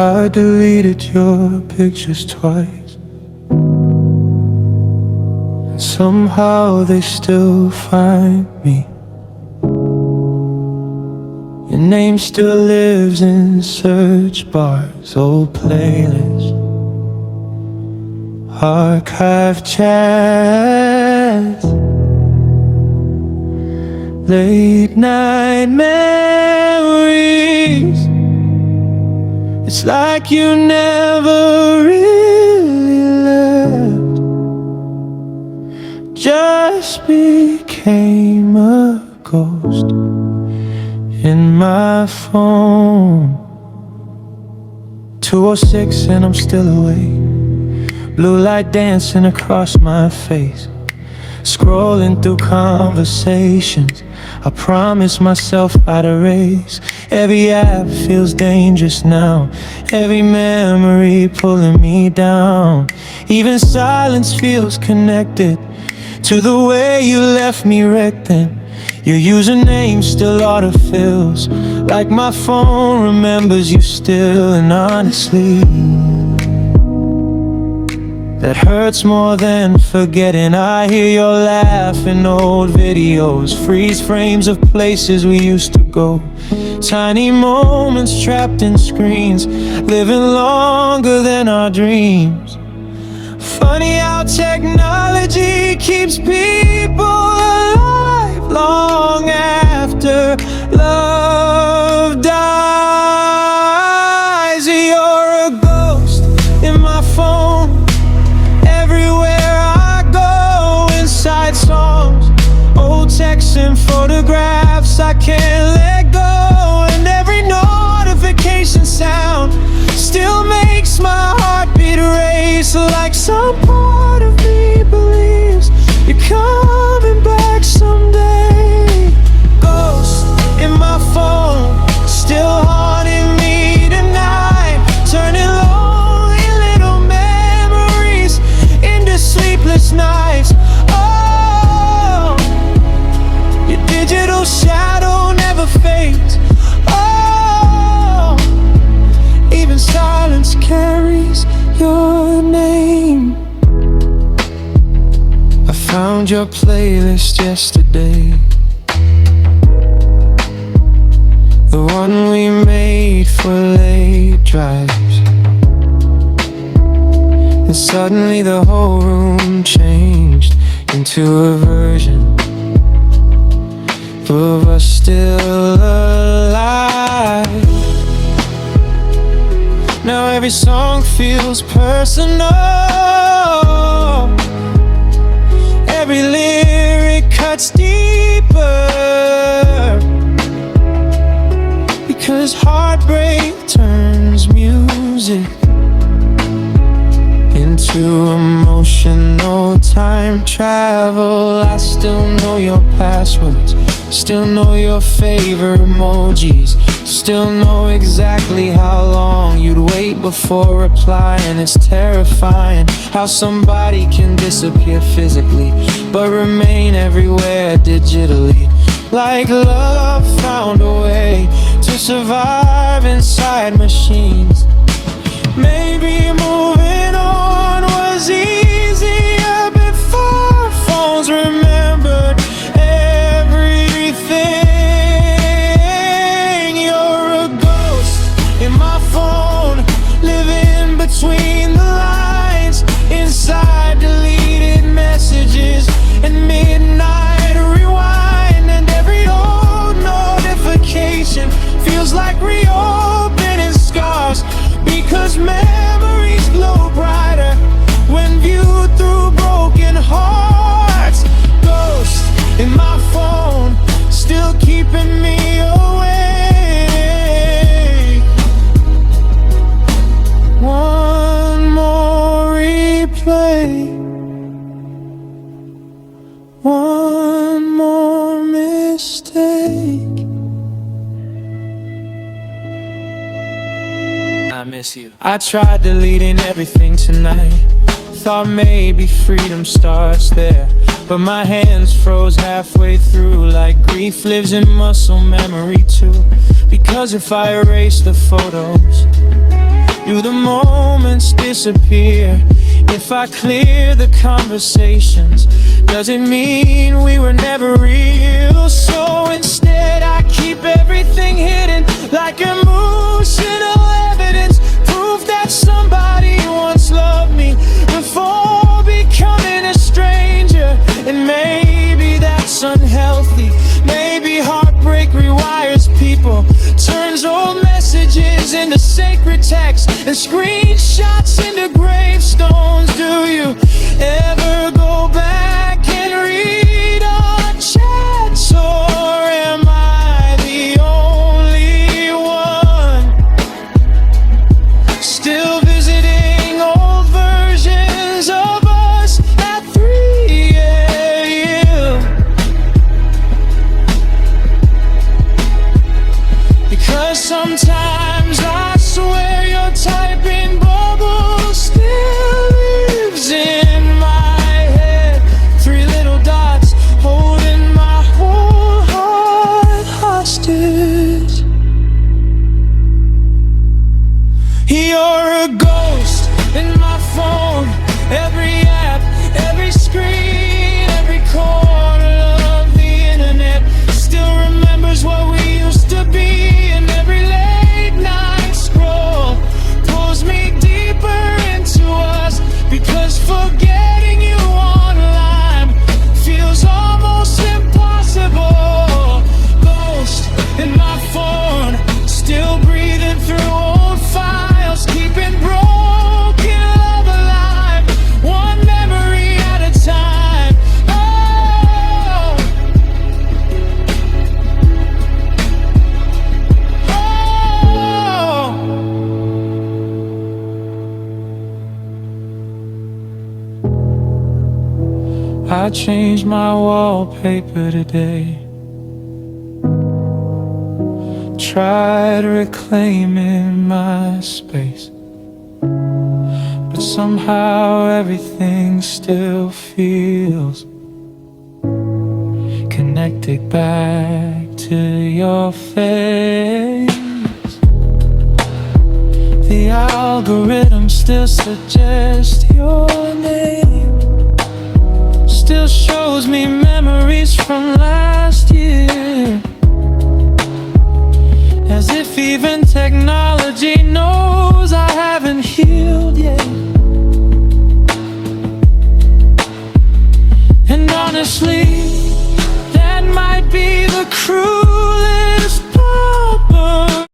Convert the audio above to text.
I deleted your pictures twice, and somehow they still find me. Your name still lives in search bars, old playlists, archive chats, late night memories. It's like you never really left, just became a ghost in my phone. 2:06 and I'm still awake, blue light dancing across my face, scrolling through conversations I promised myself I'd erase. Every app feels dangerous now, every memory pulling me down. Even silence feels connected to the way you left me wrecked then. Your username still autofills, like my phone remembers you still. And honestly, that hurts more than forgetting. I hear your laugh in old videos, freeze frames of places we used to go, tiny moments trapped in screens, living longer than our dreams. Funny how technology keeps people alive long after love dies. You're a ghost in my phone, everywhere I go, inside songs, old texts and photographs I can't let go. And every notification sound still makes my heartbeat race, like some part of me believes you're coming back someday. Ghost in my phone, still haunting me tonight, turning lonely little memories into sleepless nights. Oh, your digital shadow never fades. Oh, even silence carries your name. I found your playlist yesterday, the one we made for late drives. And suddenly the whole room changed into a version of us still alive. Now every song feels personal, every lyric cuts deeper, because heartbreak turns music into emotional time travel. I still know your passwords, still know your favorite emojis, still know exactly how long you'd wait before replying. It's terrifying how somebody can disappear physically but remain everywhere digitally, like love found a way to survive inside machines. Maybe moving on was easier before phones remembered everything. You're a ghost in my phone, living between the lines, inside deleted messages and midnight rewind. And every old notification feels like reopening scars, because memories glow brighter when viewed through broken hearts. Ghost in my phone, still keeping me awake. One more replay, one more mistake. I miss you. I tried deleting everything tonight, thought maybe freedom starts there, but my hands froze halfway through, like grief lives in muscle memory too. Because if I erase the photos, Do the moments disappear if I clear the conversations? Does it mean we were never real? So instead I keep everything hidden, like emotional evidence, proof that somebody once loved me before becoming a stranger. And maybe that's unhealthy. Maybe heartbreak rewires people, turns old messages into sacred texts and screenshots into gravestones. Do you ever go back and read our chats, or am I the only one still visiting old versions of us at 3 a.m.? Because sometimes I swear your typing bubble still lives in my head. 3 little dots holding my whole heart hostage. You're a ghost in my phone, every app, every screen, every corner of the internet still remembers what we used to be. And every late night scroll pulls me deeper into us, because forgetting you online feels almost impossible. Ghost in my phone, still breathing through old files, keeping broken love alive, one memory at a time. Oh, oh. I changed my wallpaper today, tried reclaiming my space, but somehow everything still feels connected back to your face. The algorithm still suggests your name, still shows me memories from last year, as if even technology knows